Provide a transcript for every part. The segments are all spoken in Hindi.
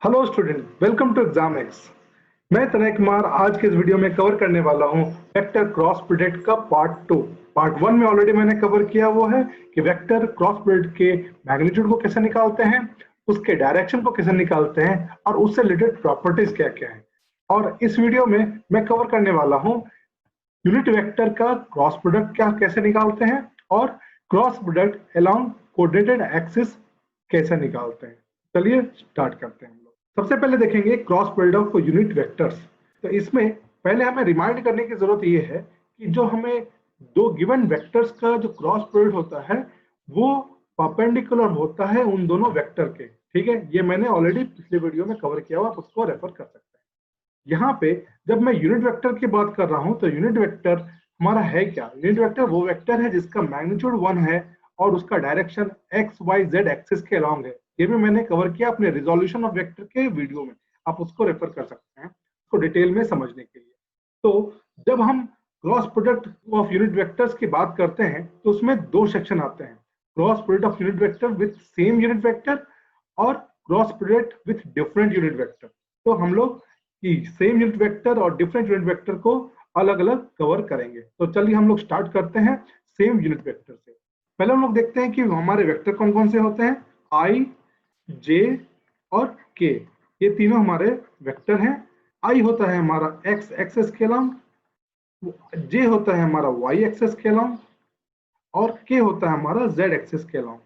Hello student, welcome to exam X. मैं तनय कुमार आज के इस वीडियो में कवर करने वाला हूं वेक्टर क्रॉस प्रोडक्ट का पार्ट 2। पार्ट 1 में ऑलरेडी मैंने कवर किया वो है कि वेक्टर क्रॉस प्रोडक्ट के मैग्नीट्यूड को कैसे निकालते हैं, उसके डायरेक्शन को कैसे निकालते हैं और उससे रिलेटेड प्रॉपर्टीज क्या क्या है। और इस वीडियो में मैं कवर करने वाला हूँ यूनिट वेक्टर का क्रॉस प्रोडक्ट क्या कैसे निकालते हैं और cross product along coordinated axis कैसे निकालते हैं। चलिए स्टार्ट करते हैं। हम लोग सबसे पहले देखेंगे cross product for unit vectors. तो इसमें पहले हमें रिमाइंड करने की जरूरत ये है कि जो हमें दो गिवन वेक्टर्स का जो क्रॉस प्रोडक्ट होता है वो परपेंडिकुलर होता है उन दोनों वेक्टर के। ठीक है, ये मैंने ऑलरेडी पिछले वीडियो में कवर किया हुआ, आप उसको रेफर कर सकते हैं। यहाँ पे जब मैं यूनिट वेक्टर की बात कर रहा हूं तो यूनिट वेक्टर हमारा है क्या? यूनिट वेक्टर वो वेक्टर है जिसका मैग्नीट्यूड 1 है और उसका direction X Y Z axis के अलोंग है। ये भी मैंने कवर किया अपने रिजोल्यूशन ऑफ वेक्टर के वीडियो में, आप उसको रेफर कर सकते हैं उसको डिटेल में समझने के लिए। तो जब हम cross product of unit vectors की बात करते हैं तो उसमें दो सेक्शन आते हैं, cross product of unit vector with same unit vector और cross product with different unit vector. तो हम लोग कि सेम यूनिट वेक्टर और डिफरेंट यूनिट वेक्टर को अलग अलग कवर करेंगे। तो चलिए हम लोग स्टार्ट करते हैं सेम यूनिट वेक्टर से। पहले हम लोग देखते हैं कि हमारे वेक्टर कौन कौन से होते हैं। आई, जे और के, ये तीनों हमारे वेक्टर हैं। आई होता है हमारा एक्स एक्सेस के अलोंग, जे होता है हमारा वाई एक्सेस के अलोंग और के होता है हमारा जेड एक्सेस के अलोंग।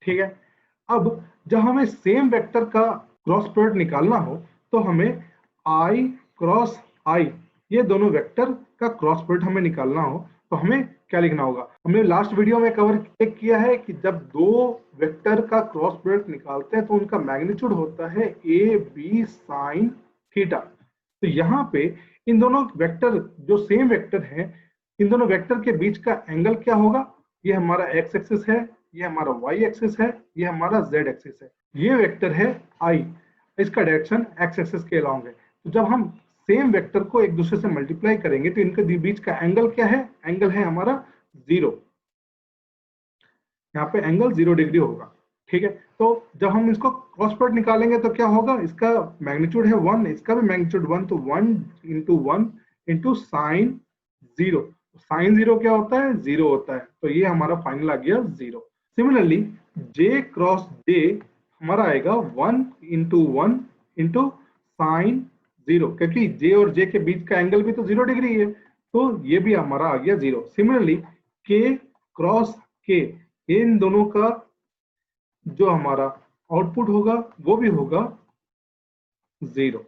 ठीक है, अब जब हमें सेम वेक्टर का क्रॉस प्रोडक्ट निकालना हो तो हमें आई क्रॉस आई, ये दोनों वेक्टर का क्रॉस प्रोडक्ट हमें निकालना हो तो हमें क्या लिखना होगा। हमने लास्ट वीडियो में कवर किया है कि जब दो वेक्टर का क्रॉस प्रोडक्ट निकालते हैं तो उनका मैग्नीट्यूड होता है ए बी साइन थीटा। तो यहाँ पे इन दोनों वेक्टर जो सेम वेक्टर है, इन दोनों वेक्टर के बीच का एंगल क्या होगा? ये हमारा एक्स एक्सिस है, ये हमारा वाई एक्सिस है, ये हमारा जेड एक्सिस है। ये वेक्टर है आई, इसका डायरेक्शन एक्स एक्सिस के अलोंग है। तो जब हम सेम वेक्टर को एक दूसरे से मल्टीप्लाई करेंगे तो इनके बीच का एंगल क्या है? एंगल है हमारा 0। यहाँ पे एंगल 0 डिग्री होगा। ठीक है, तो जब हम इसको क्रॉस प्रोडक्ट निकालेंगे तो क्या होगा? इसका मैग्नीट्यूड है 1, इसका भी मैग्नीट्यूड 1, तो 1 इंटू 1 इंटू साइन 0। साइन 0 क्या होता है? 0 होता है, तो ये हमारा फाइनल आ गया 0। सिमिलरली जे क्रॉस जे हमारा आएगा 1 इंटू 1 इंटू साइन 0, क्योंकि जे और जे के बीच का एंगल भी तो 0 डिग्री है, तो ये भी हमारा आ गया 0। सिमिलरली के क्रॉस के, इन दोनों का जो हमारा आउटपुट होगा वो भी होगा 0।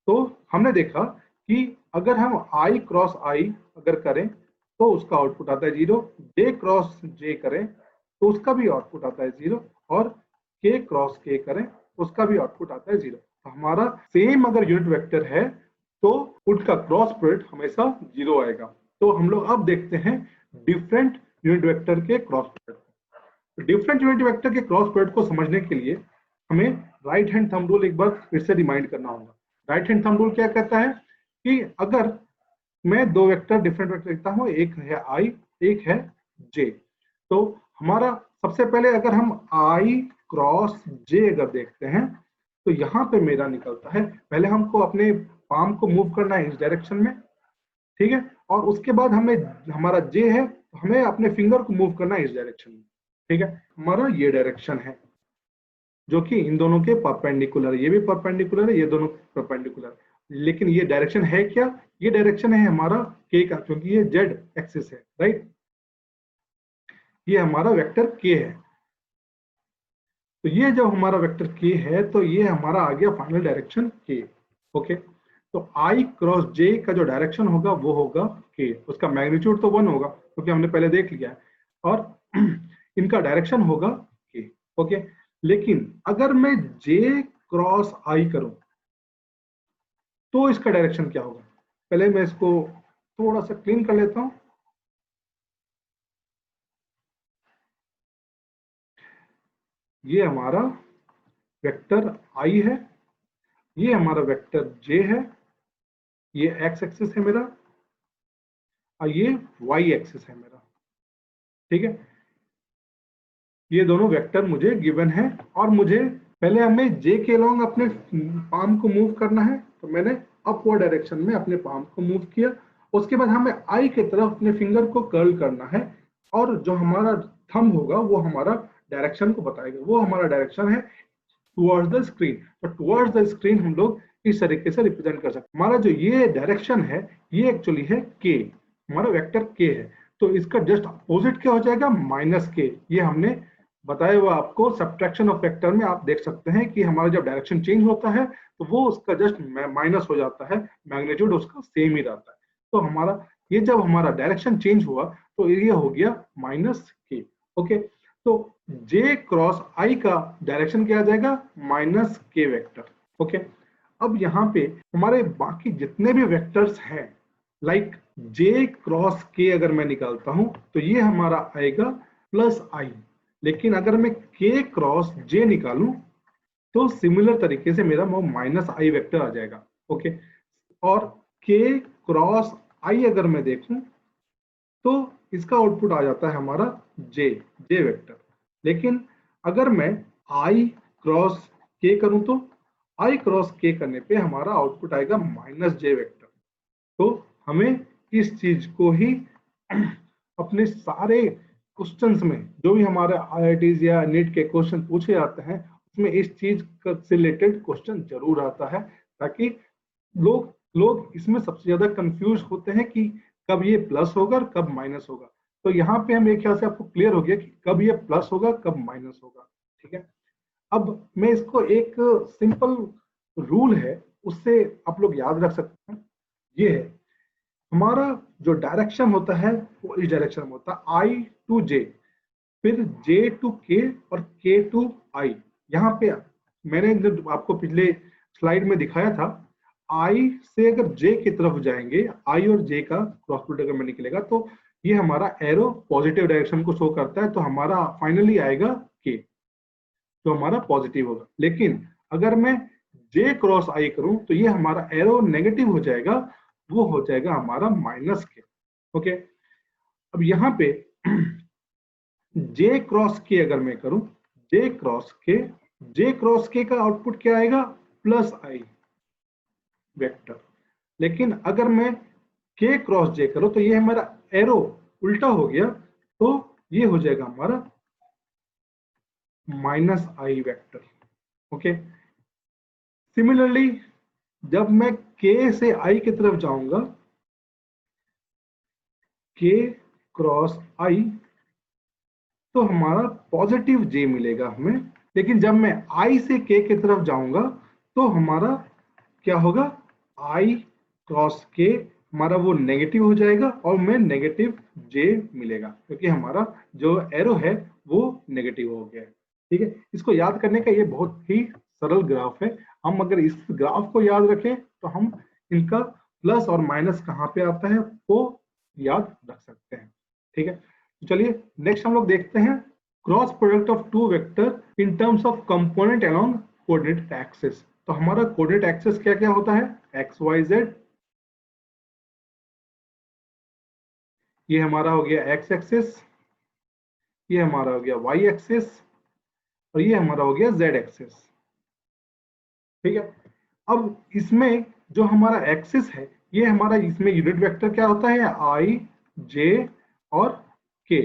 तो हमने देखा कि अगर हम आई क्रॉस आई अगर करें तो उसका आउटपुट आता है 0, जे क्रॉस जे करें तो उसका भी आउटपुट आता है 0 और के क्रॉस के करें उसका भी आउटपुट आता है 0। तो हमारा सेम अगर यूनिट वेक्टर है तो उनका क्रॉस प्रोडक्ट हमेशा 0 आएगा। तो हम लोग अब देखते हैं डिफरेंट यूनिट वेक्टर के cross product. Different unit vector के क्रॉस प्रोडक्ट को समझने के लिए हमें राइट हैंड थंब रूल एक बार फिर से रिमाइंड करना होगा। राइट हैंड थंब रूल क्या कहता है कि अगर मैं दो वेक्टर डिफरेंट वेक्टर लिखता हूं, एक है आई एक है जे, तो हमारा सबसे पहले अगर हम आई क्रॉस जे अगर देखते हैं तो यहाँ पे मेरा निकलता है, पहले हमको अपने पाम को मूव करना है इस डायरेक्शन में। ठीक है, और उसके बाद हमें हमारा जे है तो हमें अपने फिंगर को मूव करना है इस डायरेक्शन में। ठीक है, हमारा ये डायरेक्शन है जो कि इन दोनों के परपेंडिकुलर है, ये भी परपेंडिकुलर है, ये दोनों परपेंडिकुलर। लेकिन ये डायरेक्शन है क्या? ये डायरेक्शन है हमारा के का, क्योंकि ये जेड एक्सिस है, राइट। ये हमारा वेक्टर के है, तो ये जो हमारा वेक्टर के है तो ये हमारा आ गया फाइनल डायरेक्शन के। ओके, तो आई क्रॉस जे का जो डायरेक्शन होगा वो होगा के, उसका मैग्नीट्यूड तो 1 होगा क्योंकि हमने पहले देख लिया है, और इनका डायरेक्शन होगा के। ओके, लेकिन अगर मैं जे क्रॉस आई करूं तो इसका डायरेक्शन क्या होगा? पहले मैं इसको थोड़ा सा क्लीन कर लेता हूं। ये हमारा वेक्टर आई है, ये हमारा वेक्टर जे है, ये एक्स एक्सिस है मेरा और ये वाई एक्सिस है मेरा। ठीक है, ये दोनों वेक्टर मुझे गिवन है और मुझे पहले हमें जे के अलोंग अपने पाम को मूव करना है, तो मैंने अपवर्ड डायरेक्शन में अपने पाम को मूव किया। उसके बाद हमें आई की तरफ अपने फिंगर को कर्ल करना है, और जो हमारा थंब होगा वो हमारा डायरेक्शन को बताएगा, वो हमारा डायरेक्शन है टुवर्ड्स द स्क्रीन। तो टुवर्ड्स द स्क्रीन हम लोग इस तरीके से रिप्रेजेंट कर सकते हैं। हमारा जो ये डायरेक्शन है ये एक्चुअली है के, हमारा वेक्टर के है, तो इसका जस्ट अपोजिट क्या हो जाएगा, माइनस के। ये हमने बताया हुआ आपको सब्ट्रैक्शन ऑफ वेक्टर में आप देख सकते हैं कि हमारा जब डायरेक्शन चेंज होता है तो वो उसका जस्ट माइनस हो जाता है, मैग्नीट्यूड उसका सेम ही रहता है। तो हमारा ये जब हमारा डायरेक्शन चेंज हुआ तो ये हो गया माइनस के। ओके, तो जे क्रॉस आई का डायरेक्शन क्या आ जाएगा, माइनस के वेक्टर। ओके, अब यहाँ पे हमारे बाकी जितने भी वेक्टर्स हैं, लाइक जे क्रॉस के अगर मैं निकालता हूं तो ये हमारा आएगा प्लस आई, लेकिन अगर मैं के क्रॉस जे निकालूं तो सिमिलर तरीके से मेरा वो माइनस आई वेक्टर आ जाएगा। ओके, और के क्रॉस आई अगर मैं देखूं तो इसका आउटपुट आ जाता है हमारा जे जे वेक्टर। लेकिन अगर मैं आई क्रॉस के करूं तो आई क्रॉस के करने पे हमारा आउटपुट आएगा माइनस जे वेक्टर। तो हमें इस चीज को ही अपने सारे क्वेश्चंस में, जो भी हमारे आईआईटीज या नीट के क्वेश्चन पूछे जाते हैं उसमें इस चीज से रिलेटेड क्वेश्चन जरूर आता है, ताकि लोग लोग इसमें सबसे ज्यादा कंफ्यूज होते हैं कि कब ये प्लस होगा और कब माइनस होगा। तो यहाँ पे हम एक ख्याल से आपको क्लियर हो गया कि कब ये प्लस होगा कब माइनस होगा। ठीक है, अब मैं इसको एक सिंपल रूल है उससे आप लोग याद रख सकते हैं। ये है हमारा जो डायरेक्शन होता है वो इस डायरेक्शन में होता है आई टू जे, फिर जे टू के और के टू आई। यहाँ पे मैंने जो आपको पिछले स्लाइड में दिखाया था, आई से अगर जे की तरफ जाएंगे, आई और जे का क्रॉस प्रोडक्ट अगर में निकलेगा तो ये हमारा एरो पॉजिटिव डायरेक्शन को शो करता है, तो हमारा फाइनली आएगा के, तो हमारा पॉजिटिव होगा। लेकिन अगर मैं जे क्रॉस आई करूं तो ये हमारा एरो नेगेटिव हो जाएगा, वो हो जाएगा हमारा माइनस के। ओके, अब यहाँ पे जे क्रॉस के अगर मैं करूं, जे क्रॉस के का आउटपुट क्या आएगा, प्लस आई वेक्टर। लेकिन अगर मैं के क्रॉस जे करूं तो ये हमारा एरो उल्टा हो गया, तो ये हो जाएगा हमारा माइनस आई वेक्टर। ओके, सिमिलरली जब मैं के से आई की तरफ जाऊंगा, के क्रॉस आई, तो हमारा पॉजिटिव जे मिलेगा हमें। लेकिन जब मैं आई से के की तरफ जाऊंगा तो हमारा क्या होगा, आई क्रॉस के हमारा वो नेगेटिव हो जाएगा और मैं नेगेटिव जे मिलेगा, क्योंकि हमारा जो एरो है वो नेगेटिव हो गया है। ठीक है, इसको याद करने का ये बहुत ही सरल ग्राफ है। हम अगर इस ग्राफ को याद रखें तो हम इनका प्लस और माइनस कहाँ पे आता है वो याद रख सकते हैं। ठीक है, तो चलिए नेक्स्ट हम लोग देखते हैं cross product of two vector in terms of component along coordinate axis. तो हमारा कोऑर्डिनेट एक्सिस क्या क्या होता है, एक्स वाई जेड, ये हमारा हो गया एक्स एक्सिस, ये हमारा हो गया वाई एक्सिस, और ये हमारा हो गया जेड एक्सिस। ठीक है, अब इसमें जो हमारा एक्सिस है ये हमारा, इसमें यूनिट वेक्टर क्या होता है, आई जे और के,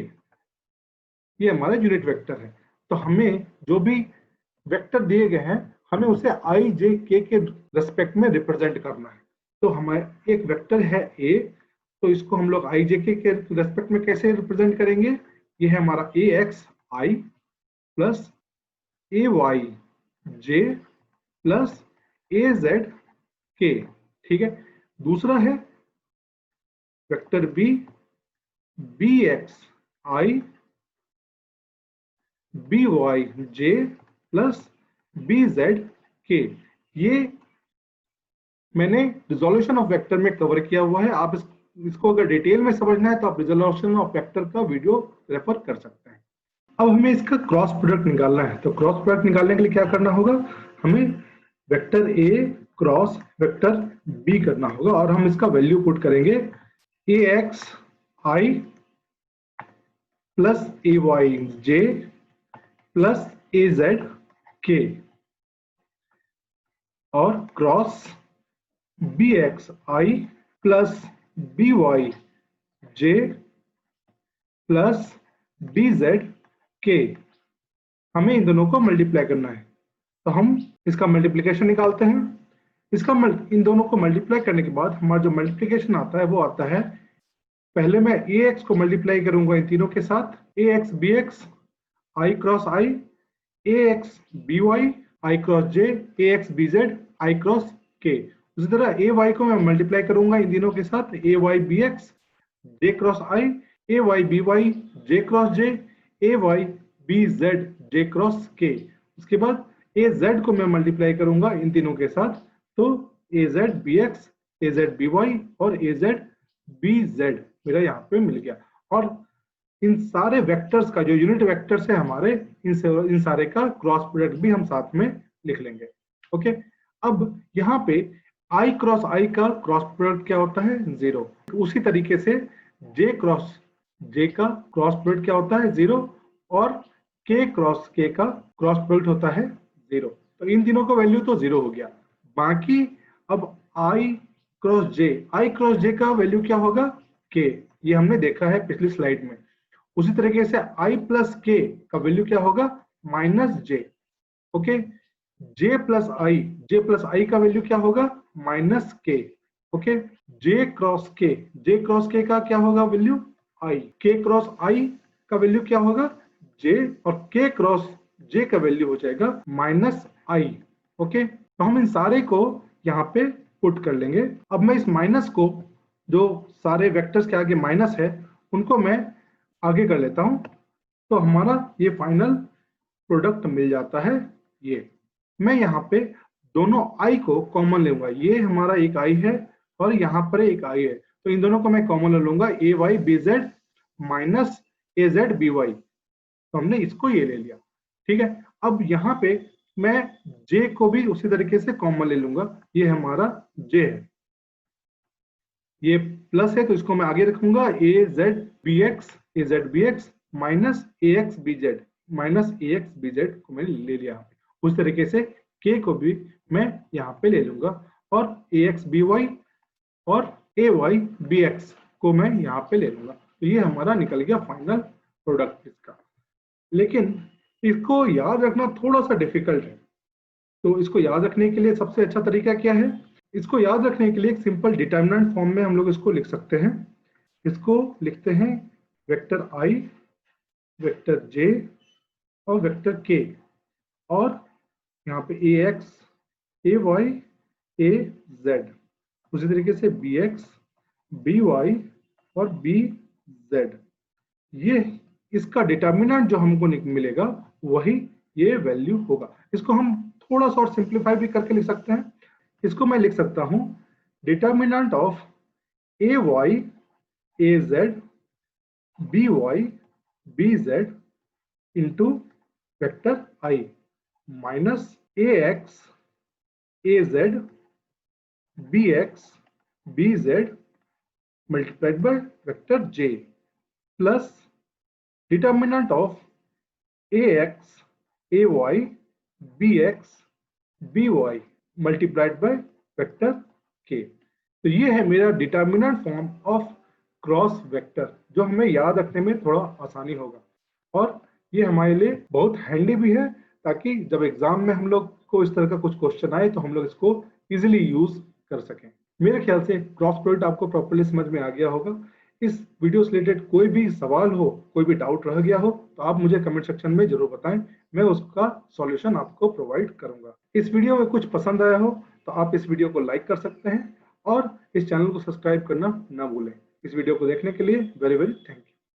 ये हमारा यूनिट वेक्टर है। तो हमें जो भी वेक्टर दिए गए हैं हमें उसे आई जे के रेस्पेक्ट में रिप्रेजेंट करना है। तो हमारे एक वेक्टर है ए, तो इसको हम लोग आई जे के रेस्पेक्ट में कैसे रिप्रेजेंट करेंगे, ये है हमारा ए X I plus A Y J plus A Z के। ठीक है, दूसरा है वेक्टर बी, बी एक्स आई B Y J plus B Z के। ये मैंने रिजोल्यूशन ऑफ वेक्टर में कवर किया हुआ है। आप इसको अगर डिटेल में समझना है तो आप रिजोल्यूशन ऑफ वेक्टर का वीडियो रेफर कर सकते हैं। अब हमें इसका क्रॉस प्रोडक्ट निकालना है, तो क्रॉस प्रोडक्ट निकालने के लिए क्या करना होगा, हमें vector A cross vector B करना होगा, और हम इसका वैल्यू पुट करेंगे A X I plus A Y J plus A Z K. और cross B X I plus B Y J plus B Z K, हमें इन दोनों को मल्टीप्लाई करना है। तो हम इसका मल्टीप्लिकेशन निकालते हैं। इन दोनों को मल्टीप्लाई करने के बाद हमारा जो मल्टीप्लिकेशन आता है वो आता है, पहले मैं ए एक्स को मल्टीप्लाई करूंगा इन तीनों के साथ, A X B X I cross I, A X B Y I cross J, A X B Z I cross K. उसी तरह ए वाई को मैं मल्टीप्लाई करूंगा इन तीनों के साथ, ए Y B x J cross I, A Y B Y J cross J, A Y B Z J cross के। उसके बाद ए जेड को मैं मल्टीप्लाई करूंगा इन तीनों के साथ, तो ए Z B x, A Z B Y और ए जेड बी जेड मेरा यहाँ पे मिल गया। और इन सारे वेक्टर्स का जो यूनिट वेक्टर्स है हमारे, इन सारे का क्रॉस प्रोडक्ट भी हम साथ में लिख लेंगे। ओके, अब यहाँ पे आई क्रॉस आई का क्रॉस प्रोडक्ट क्या होता है? 0। उसी तरीके से जे क्रॉस जे का क्रॉस प्रोडक्ट क्या होता है? 0। और के क्रॉस के का क्रॉस प्रोडक्ट होता है 0। तो इन तीनों का वैल्यू तो 0 हो गया। बाकी अब आई क्रॉस जे का वैल्यू क्या होगा? के। ये हमने देखा है पिछली स्लाइड में। उसी तरीके से आई प्लस के का वैल्यू क्या होगा? माइनस जे। ओके, जे प्लस आई का वैल्यू क्या होगा? माइनस के। ओके, जे क्रॉस के का क्या होगा वैल्यू? आई। के क्रॉस आई का वैल्यू क्या होगा? जे। और के क्रॉस जे का वैल्यू हो जाएगा माइनस आई। ओके, तो हम इन सारे को यहाँ पे पुट कर लेंगे। अब मैं इस माइनस को, जो सारे वेक्टर्स के आगे माइनस है, उनको मैं आगे कर लेता हूं, तो हमारा ये फाइनल प्रोडक्ट मिल जाता है। ये मैं यहाँ पे दोनों आई को कॉमन लूंगा। ये हमारा एक आई है और यहाँ पर एक आई है, तो इन दोनों को मैं कॉमन ले लूंगा, ए वाई बी जेड माइनस ए जेड बी वाई। तो हमने इसको ये ले लिया। ठीक है, अब यहाँ पे मैं जे को भी उसी तरीके से कॉमन ले लूंगा। ये हमारा जे है, ये प्लस है तो इसको मैं आगे रखूंगा, ए Z B x minus A X B Z को मैंने ले लिया। उस तरीके से के को भी मैं यहाँ पे ले लूंगा और ए एक्स बी वाई और ए वाई बी एक्स को मैं यहाँ पे ले लूंगा। तो ये हमारा निकल गया फाइनल प्रोडक्ट इसका। लेकिन इसको याद रखना थोड़ा सा डिफिकल्ट है, तो इसको याद रखने के लिए सबसे अच्छा तरीका क्या है? इसको याद रखने के लिए एक सिंपल डिटर्मिनेंट फॉर्म में हम लोग इसको लिख सकते हैं। इसको लिखते हैं वेक्टर आई, वेक्टर जे और वेक्टर के, और यहाँ पे ए X, A Y, A Z. उसी तरीके से बी एक्स, बी वाई और बी जेड। ये इसका डिटर्मिनेंट जो हमको मिलेगा वही ये वैल्यू होगा। इसको हम थोड़ा सा और सिंप्लीफाई भी करके लिख सकते हैं। इसको मैं लिख सकता हूं determinant of A Y A Z B Y B Z into vector I minus A X A Z B X B Z multiplied by vector J plus determinant of ax ay bx by multiplied by vector k। तो ये है मेरा determinant form of cross vector, जो हमें याद रखने में थोड़ा आसानी होगा और ये हमारे लिए बहुत हैंडी भी है, ताकि जब एग्जाम में हम लोग को इस तरह का कुछ क्वेश्चन आए तो हम लोग इसको इजीली यूज कर सकें। मेरे ख्याल से क्रॉस प्रोडक्ट आपको प्रॉपर्ली समझ में आ गया होगा। इस वीडियो से रिलेटेड कोई भी सवाल हो, कोई भी डाउट रह गया हो, तो आप मुझे कमेंट सेक्शन में जरूर बताएं, मैं उसका सॉल्यूशन आपको प्रोवाइड करूंगा। इस वीडियो में कुछ पसंद आया हो तो आप इस वीडियो को लाइक कर सकते हैं और इस चैनल को सब्सक्राइब करना ना भूलें। इस वीडियो को देखने के लिए वेरी वेरी थैंक यू।